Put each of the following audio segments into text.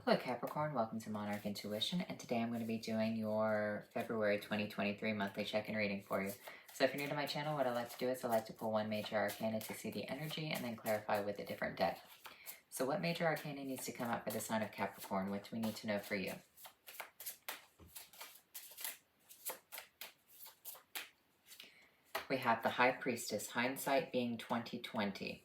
Hello Capricorn, welcome to Monarch Intuition, and today I'm going to be doing your February 2023 monthly check-in reading for you. So if you're new to my channel, what I like to do is I like to pull one major arcana to see the energy and then clarify with a different deck. So what major arcana needs to come up for the sign of Capricorn? What do we need to know for you? We have the High Priestess, hindsight being 2020.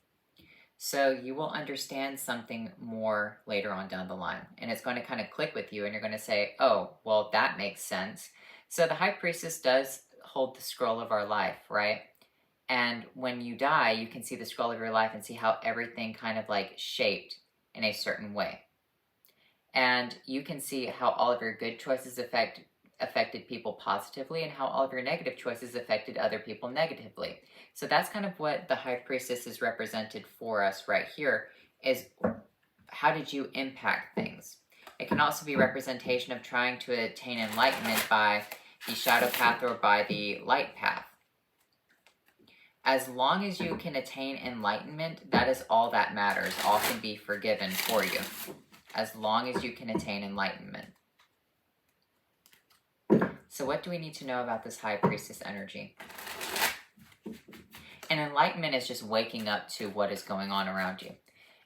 So you will understand something more later on down the line, and it's going to kind of click with you, and you're going to say, oh, well, that makes sense. So the High Priestess does hold the scroll of our life, right? And when you die, you can see the scroll of your life and see how everything kind of like shaped in a certain way. And you can see how all of your good choices affected people positively and how all of your negative choices affected other people negatively. So that's kind of what the High Priestess is represented for us right here, is how did you impact things? It can also be representation of trying to attain enlightenment by the shadow path or by the light path. As long as you can attain enlightenment, that is all that matters. All can be forgiven for you, as long as you can attain enlightenment. So what do we need to know about this High Priestess energy? And enlightenment is just waking up to what is going on around you.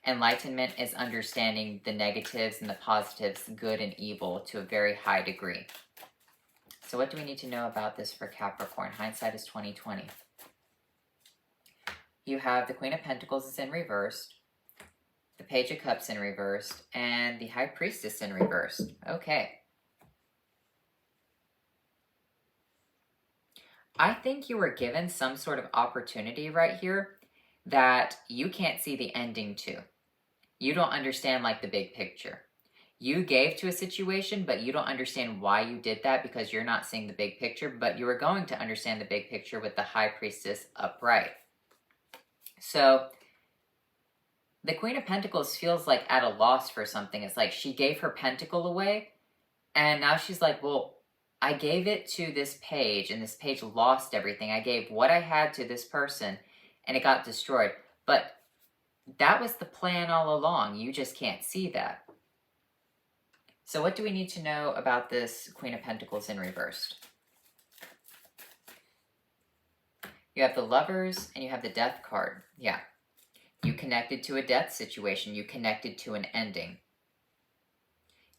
Enlightenment is understanding the negatives and the positives, good and evil, to a very high degree. So what do we need to know about this for Capricorn? Hindsight is 2020. You have the Queen of Pentacles is in reversed, the Page of Cups in reversed, and the High Priestess in reversed. Okay. I think you were given some sort of opportunity right here that you can't see the ending to. You don't understand like the big picture. You gave to a situation, but you don't understand why you did that because you're not seeing the big picture, but you are going to understand the big picture with the High Priestess upright. So the Queen of Pentacles feels like at a loss for something. It's like she gave her pentacle away, and now she's like, well, I gave it to this page, and this page lost everything. I gave what I had to this person, and it got destroyed. But that was the plan all along. You just can't see that. So what do we need to know about this Queen of Pentacles in reversed? You have the Lovers, and you have the Death card. Yeah. You connected to a death situation. You connected to an ending.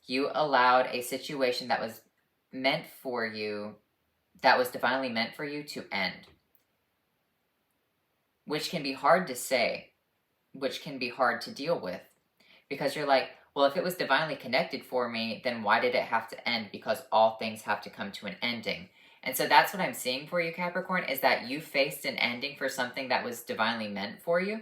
You allowed a situation that was meant for you, that was divinely meant for you, to end. Which can be hard to say, which can be hard to deal with. Because you're like, well, if it was divinely connected for me, then why did it have to end? Because all things have to come to an ending. And so that's what I'm seeing for you, Capricorn, is that you faced an ending for something that was divinely meant for you.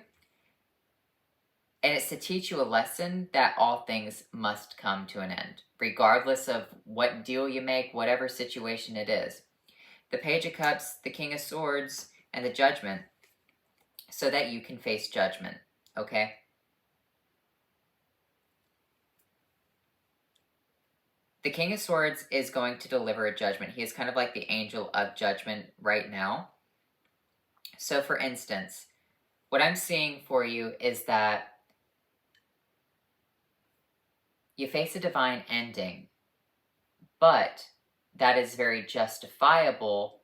And it's to teach you a lesson that all things must come to an end, regardless of what deal you make, whatever situation it is. The Page of Cups, the King of Swords, and the Judgment, so that you can face judgment, okay? The King of Swords is going to deliver a judgment. He is kind of like the angel of judgment right now. So for instance, what I'm seeing for you is that you face a divine ending, but that is very justifiable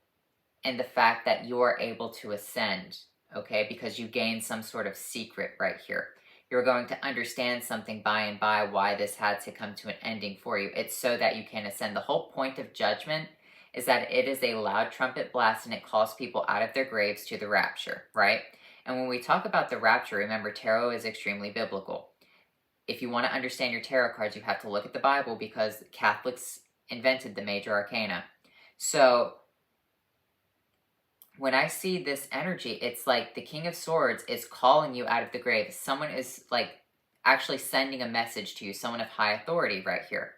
in the fact that you are able to ascend, okay? Because you gain some sort of secret right here. You're going to understand something by and by why this had to come to an ending for you. It's so that you can ascend. The whole point of judgment is that it is a loud trumpet blast and it calls people out of their graves to the rapture, right? And when we talk about the rapture, remember, tarot is extremely biblical. If you want to understand your tarot cards, you have to look at the Bible because Catholics invented the major arcana. So when I see this energy, it's like the King of Swords is calling you out of the grave. Someone is like actually sending a message to you, someone of high authority right here.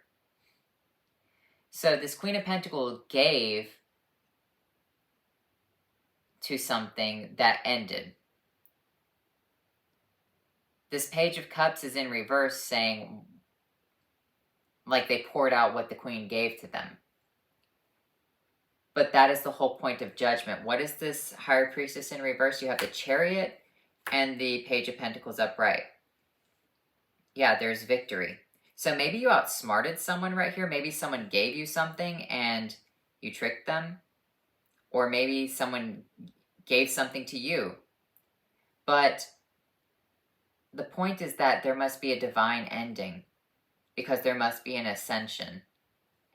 So this Queen of Pentacles gave to something that ended. This Page of Cups is in reverse, saying like they poured out what the Queen gave to them. But that is the whole point of judgment. What is this High Priestess in reverse? You have the Chariot and the Page of Pentacles upright. Yeah, there's victory. So maybe you outsmarted someone right here. Maybe someone gave you something and you tricked them. Or maybe someone gave something to you. But the point is that there must be a divine ending, because there must be an ascension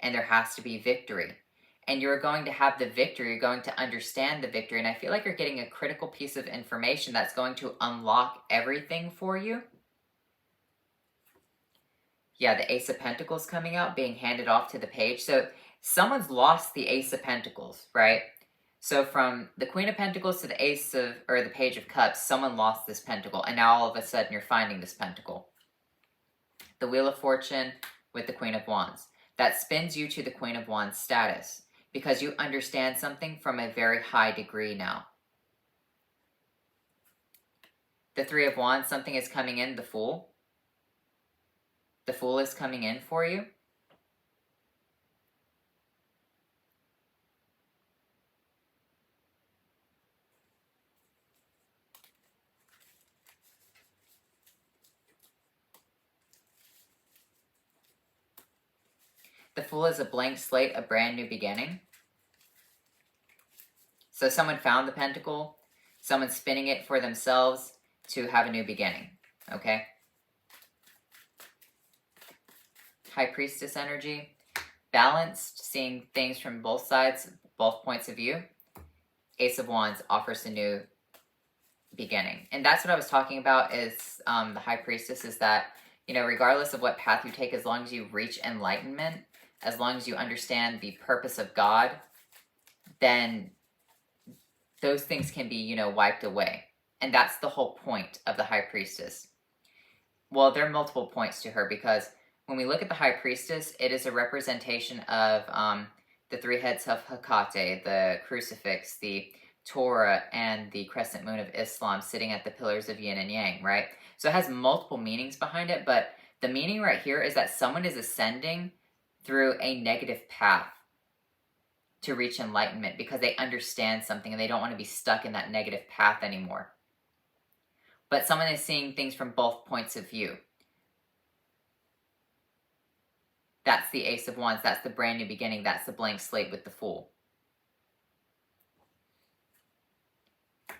and there has to be victory. And you're going to have the victory, you're going to understand the victory. And I feel like you're getting a critical piece of information that's going to unlock everything for you. Yeah, the Ace of Pentacles coming out, being handed off to the Page. So someone's lost the Ace of Pentacles, right? So from the Queen of Pentacles to the Ace of, or the Page of Cups, someone lost this pentacle. And now all of a sudden you're finding this pentacle. The Wheel of Fortune with the Queen of Wands. That spins you to the Queen of Wands status, because you understand something from a very high degree now. The Three of Wands, something is coming in, the Fool. The Fool is coming in for you. The Fool is a blank slate, a brand new beginning. So someone found the pentacle, someone's spinning it for themselves to have a new beginning, okay? High Priestess energy, balanced, seeing things from both sides, both points of view. Ace of Wands offers a new beginning. And that's what I was talking about is the High Priestess, is that, you know, regardless of what path you take, as long as you reach enlightenment, as long as you understand the purpose of God, then those things can be, you know, wiped away. And that's the whole point of the High Priestess. Well, there are multiple points to her, because when we look at the High Priestess, it is a representation of the three heads of Hecate, the crucifix, the Torah, and the crescent moon of Islam sitting at the pillars of yin and yang, right? So it has multiple meanings behind it, but the meaning right here is that someone is ascending through a negative path to reach enlightenment, because they understand something and they don't want to be stuck in that negative path anymore. But someone is seeing things from both points of view. That's the Ace of Wands. That's the brand new beginning. That's the blank slate with the Fool.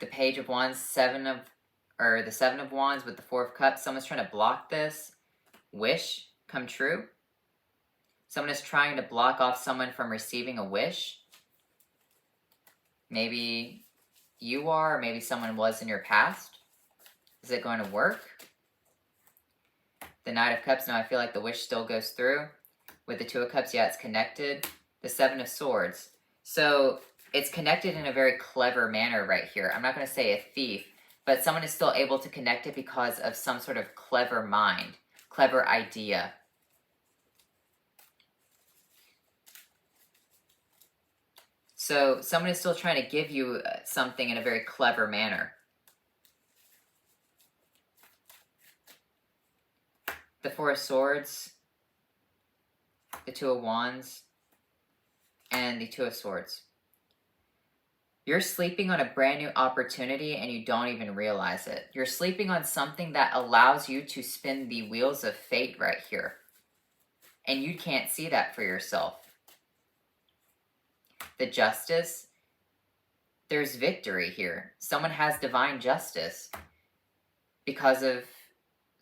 The Page of Wands, the Seven of Wands with the Four of Cups. Someone's trying to block this wish come true. Someone is trying to block off someone from receiving a wish. Maybe you are, or maybe someone was in your past. Is it going to work? The Knight of Cups, now I feel like the wish still goes through. With the Two of Cups, yeah, it's connected. The Seven of Swords. So it's connected in a very clever manner right here. I'm not going to say a thief, but someone is still able to connect it because of some sort of clever mind, clever idea. So someone is still trying to give you something in a very clever manner. The Four of Swords, the Two of Wands, and the Two of Swords. You're sleeping on a brand new opportunity and you don't even realize it. You're sleeping on something that allows you to spin the wheels of fate right here. And you can't see that for yourself. The Justice, there's victory here. Someone has divine justice because of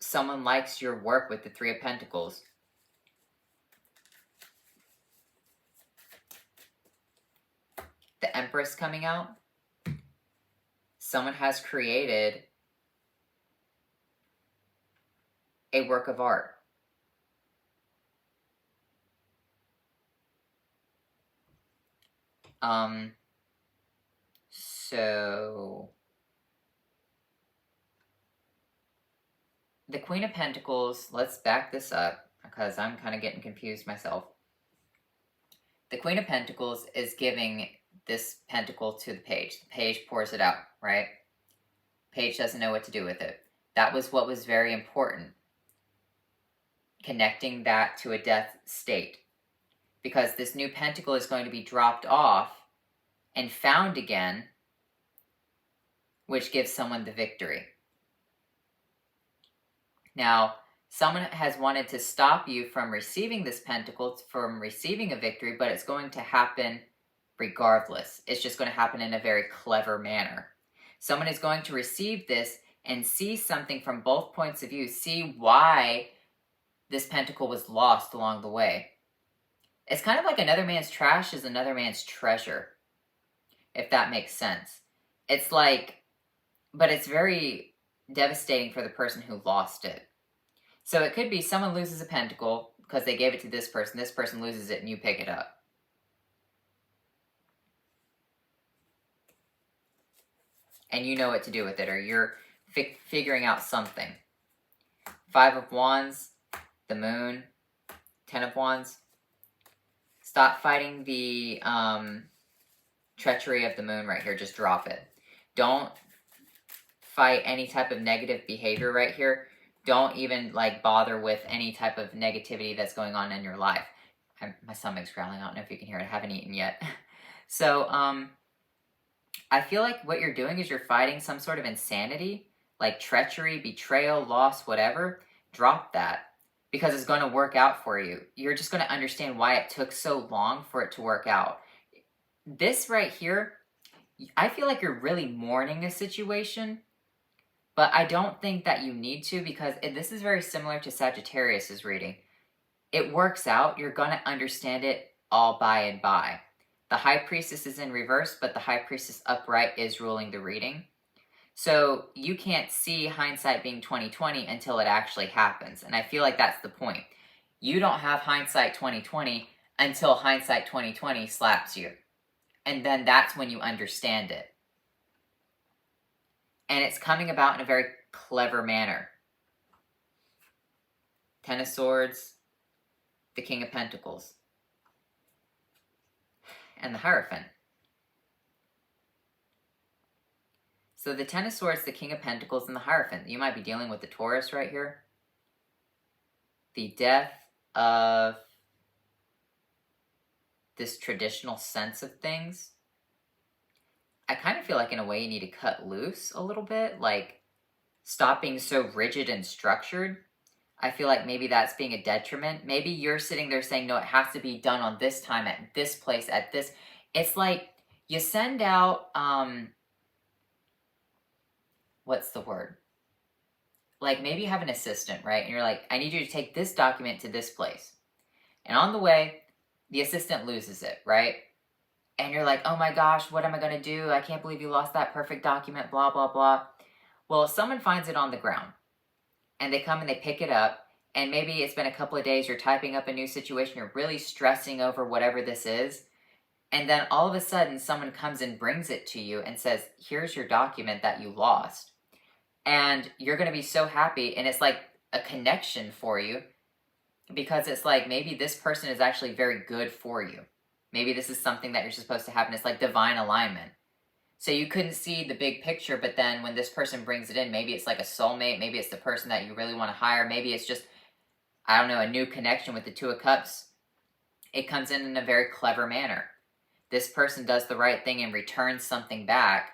someone likes your work with the Three of Pentacles. The Empress coming out. Someone has created a work of art. So the Queen of Pentacles, let's back this up because I'm kind of getting confused myself. The Queen of Pentacles is giving this pentacle to the Page. The Page pours it out, right? Page doesn't know what to do with it. That was what was very important. Connecting that to a death state. Because this new pentacle is going to be dropped off and found again, which gives someone the victory. Now, Someone has wanted to stop you from receiving this pentacle, from receiving a victory, but it's going to happen regardless. It's just going to happen in a very clever manner. Someone is going to receive this and see something from both points of view, see why this pentacle was lost along the way. It's kind of like another man's trash is another man's treasure, if that makes sense. It's like, but it's very devastating for the person who lost it. So it could be someone loses a pentacle because they gave it to this person loses it, and you pick it up. And you know what to do with it, or you're figuring out something. 5 of Wands, the Moon, 10 of Wands. Stop fighting the treachery of the Moon right here. Just drop it. Don't fight any type of negative behavior right here. Don't even like bother with any type of negativity that's going on in your life. My stomach's growling. I don't know if you can hear it. I haven't eaten yet. So, I feel like what you're doing is you're fighting some sort of insanity, like treachery, betrayal, loss, whatever. Drop that, because it's going to work out for you. You're just going to understand why it took so long for it to work out. This right here, I feel like you're really mourning a situation, but I don't think that you need to, because this is very similar to Sagittarius's reading. It works out. You're going to understand it all by and by. The High Priestess is in reverse, but the High Priestess upright is ruling the reading. So you can't see hindsight being 20/20 until it actually happens. And I feel like that's the point. You don't have hindsight 20/20 until hindsight 20/20 slaps you. And then that's when you understand it. And it's coming about in a very clever manner. 10 of Swords, the King of Pentacles, and the Hierophant. So the 10 of Swords, the King of Pentacles, and the Hierophant. You might be dealing with the Taurus right here. The death of this traditional sense of things. I kind of feel like in a way you need to cut loose a little bit. Like, stop being so rigid and structured. I feel like maybe that's being a detriment. Maybe you're sitting there saying, no, it has to be done on this time, at this place, at this. It's like you send out, what's the word? Like maybe you have an assistant, right? And you're like, I need you to take this document to this place. And on the way, the assistant loses it, right? And you're like, oh my gosh, what am I going to do? I can't believe you lost that perfect document, blah, blah, blah. Well, someone finds it on the ground. And they come and they pick it up, and maybe it's been a couple of days, you're typing up a new situation, you're really stressing over whatever this is, and then all of a sudden someone comes and brings it to you and says, here's your document that you lost. And you're going to be so happy, and it's like a connection for you, because it's like maybe this person is actually very good for you. Maybe this is something that you're supposed to happen. It's like divine alignment. So you couldn't see the big picture, but then when this person brings it in, maybe it's like a soulmate, maybe it's the person that you really want to hire, maybe it's just, I don't know, a new connection with the Two of Cups. It comes in a very clever manner. This person does the right thing and returns something back.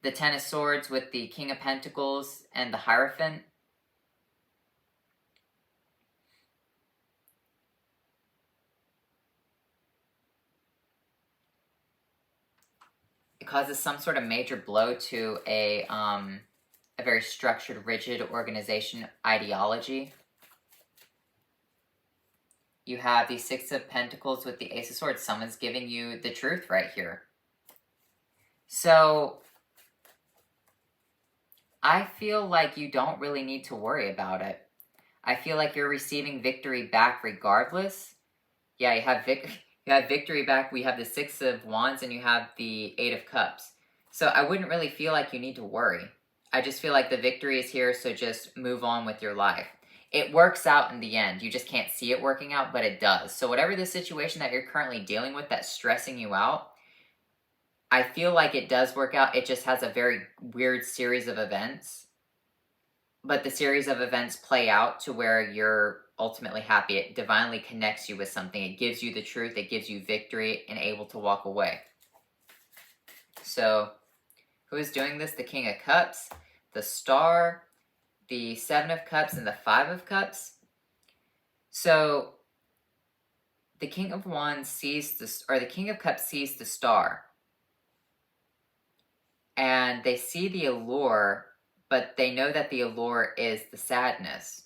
The 10 of Swords with the King of Pentacles and the Hierophant. It causes some sort of major blow to a very structured, rigid organization ideology. You have the 6 of Pentacles with the Ace of Swords. Someone's giving you the truth right here. So I feel like you don't really need to worry about it. I feel like you're receiving victory back regardless. Yeah, you have victory back. We have the 6 of Wands and you have the 8 of Cups. So I wouldn't really feel like you need to worry. I just feel like the victory is here, so just move on with your life. It works out in the end. You just can't see it working out, but it does. So whatever the situation that you're currently dealing with that's stressing you out, I feel like it does work out. It just has a very weird series of events. But the series of events play out to where you're ultimately happy. It divinely connects you with something. It gives you the truth. It gives you victory and able to walk away. So who is doing this? The King of Cups, the Star, the Seven of Cups and the Five of Cups. So the King of Wands sees this, or the King of Cups sees the star. And they see the allure, but they know that the allure is the sadness.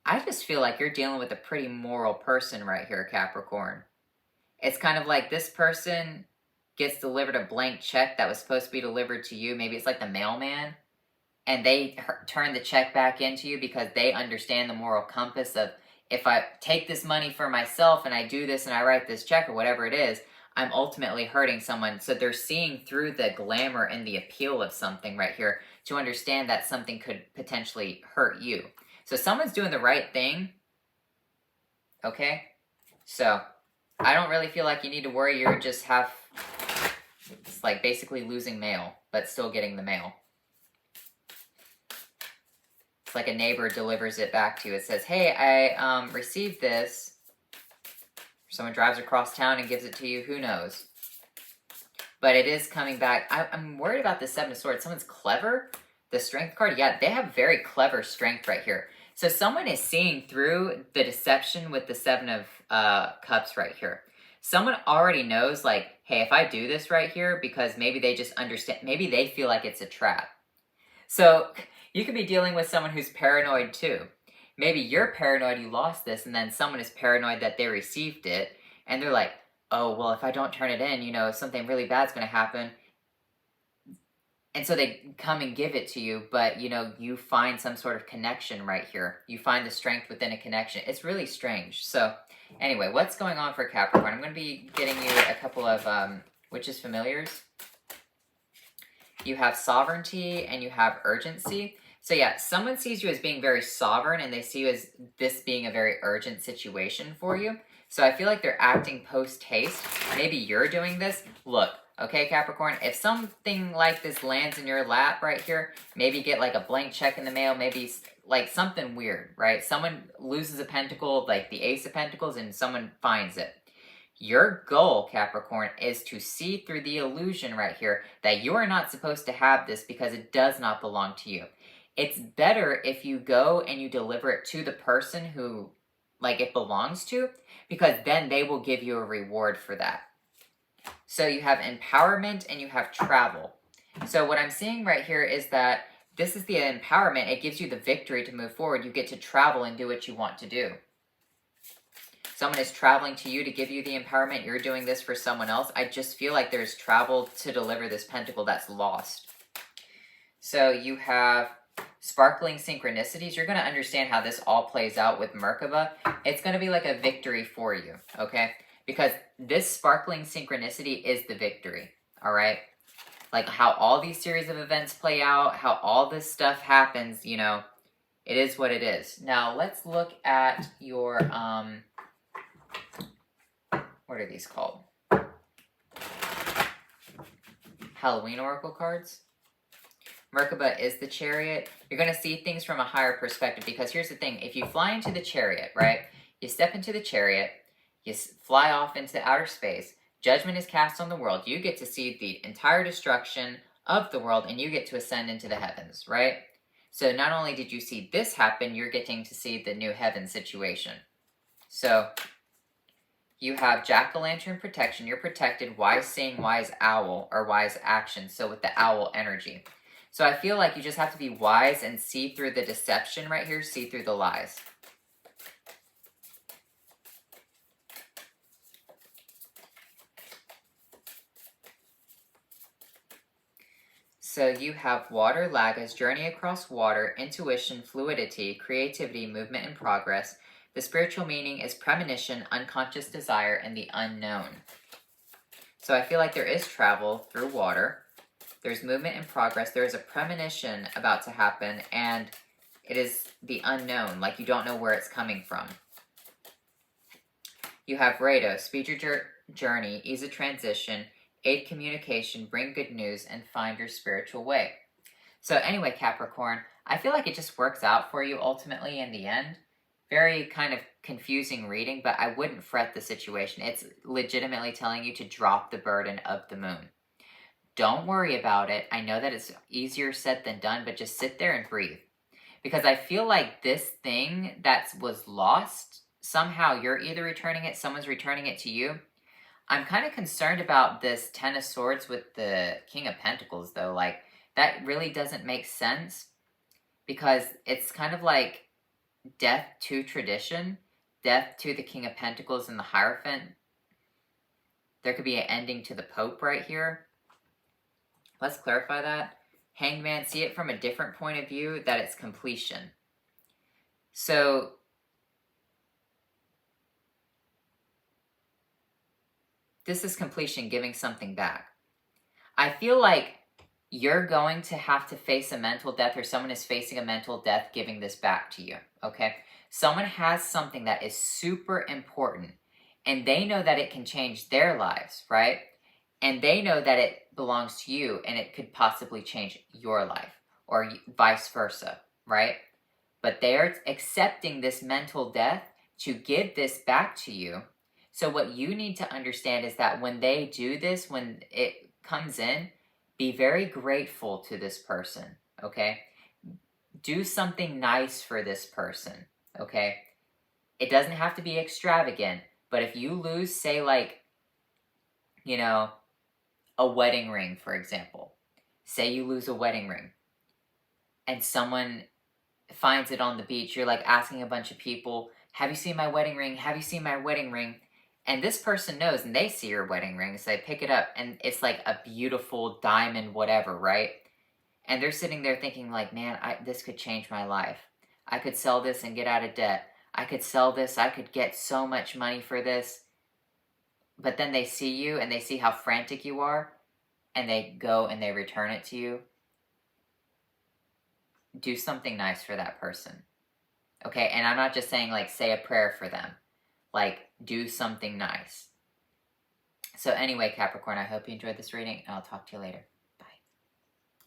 I just feel like you're dealing with a pretty moral person right here, Capricorn. It's kind of like this person gets delivered a blank check that was supposed to be delivered to you. Maybe it's like the mailman. And they turn the check back into you because they understand the moral compass of, if I take this money for myself and I do this and I write this check or whatever it is, I'm ultimately hurting someone. So they're seeing through the glamour and the appeal of something right here to understand that something could potentially hurt you. So someone's doing the right thing, okay? So I don't really feel like you need to worry. You're just it's like basically losing mail, but still getting the mail. It's like a neighbor delivers it back to you. It says, hey, I received this. Someone drives across town and gives it to you. Who knows? But it is coming back. I'm worried about the Seven of Swords. Someone's clever. The Strength card, yeah, they have very clever strength right here. So someone is seeing through the deception with the Seven of Cups right here. Someone already knows, like, hey, if I do this right here, because maybe they just understand, maybe they feel like it's a trap. So you could be dealing with someone who's paranoid too. Maybe you're paranoid you lost this, and then someone is paranoid that they received it, and they're like, oh, well, if I don't turn it in, you know, something really bad's going to happen. And so they come and give it to you, but, you know, you find some sort of connection right here. You find the strength within a connection. It's really strange. So, anyway, what's going on for Capricorn? I'm going to be getting you a couple of Witches Familiars. You have sovereignty and you have urgency. So, yeah, someone sees you as being very sovereign, and they see you as this being a very urgent situation for you. So, I feel like they're acting post-haste. Maybe you're doing this. Look. Okay, Capricorn, if something like this lands in your lap right here, maybe get like a blank check in the mail, maybe like something weird, right? Someone loses a pentacle, like the Ace of Pentacles, and someone finds it. Your goal, Capricorn, is to see through the illusion right here that you are not supposed to have this because it does not belong to you. It's better if you go and you deliver it to the person who, like, it belongs to, because then they will give you a reward for that. So you have empowerment and you have travel. So what I'm seeing right here is that this is the empowerment. It gives you the victory to move forward. You get to travel and do what you want to do. Someone is traveling to you to give you the empowerment. You're doing this for someone else. I just feel like there's travel to deliver this pentacle that's lost. So you have sparkling synchronicities. You're going to understand how this all plays out with Merkaba. It's going to be like a victory for you, okay? Because this sparkling synchronicity is the victory, all right? Like how all these series of events play out, how all this stuff happens, you know, it is what it is. Now, let's look at your, what are these called? Halloween Oracle cards. Merkaba is the Chariot. You're going to see things from a higher perspective, because here's the thing. If you fly into the Chariot, right, you step into the Chariot, you fly off into outer space, judgment is cast on the world, you get to see the entire destruction of the world, and you get to ascend into the heavens, right? So not only did you see this happen, you're getting to see the new heaven situation. So you have jack-o'-lantern protection. You're protected. Wise seeing, wise owl, or wise action. So with the owl energy. So I feel like you just have to be wise and see through the deception right here, see through the lies. So you have water, lagas, journey across water, intuition, fluidity, creativity, movement, and progress. The spiritual meaning is premonition, unconscious desire, and the unknown. So I feel like there is travel through water. There's movement and progress. There is a premonition about to happen, and it is the unknown, like you don't know where it's coming from. You have Rado, speed your journey, ease a transition, aid communication, bring good news, and find your spiritual way. So anyway, Capricorn, I feel like it just works out for you ultimately in the end. Very kind of confusing reading, but I wouldn't fret the situation. It's legitimately telling you to drop the burden of the moon. Don't worry about it. I know that it's easier said than done, but just sit there and breathe. Because I feel like this thing that was lost, somehow you're either returning it, someone's returning it to you. I'm kind of concerned about this Ten of Swords with the King of Pentacles, though. Like, that really doesn't make sense, because it's kind of like death to tradition, death to the King of Pentacles and the Hierophant. There could be an ending to the Pope right here. Let's clarify that. Hanged Man, see it from a different point of view, that it's completion. So, this is completion, giving something back. I feel like you're going to have to face a mental death, or someone is facing a mental death giving this back to you, okay? Someone has something that is super important, and they know that it can change their lives, right? And they know that it belongs to you, and it could possibly change your life, or vice versa, right? But they're accepting this mental death to give this back to you. So what you need to understand is that when they do this, when it comes in, be very grateful to this person, okay? Do something nice for this person, okay? It doesn't have to be extravagant, but if you lose, say, like, you know, a wedding ring, for example. Say you lose a wedding ring, and someone finds it on the beach. You're, like, asking a bunch of people, have you seen my wedding ring? Have you seen my wedding ring? And this person knows, and they see your wedding ring, so they pick it up, and it's like a beautiful diamond whatever, right? And they're sitting there thinking, like, man, this could change my life. I could sell this and get out of debt. I could sell this. I could get so much money for this. But then they see you, and they see how frantic you are, and they go and they return it to you. Do something nice for that person. Okay? And I'm not just saying, like, say a prayer for them. Like, do something nice. So anyway, Capricorn, I hope you enjoyed this reading, and I'll talk to you later.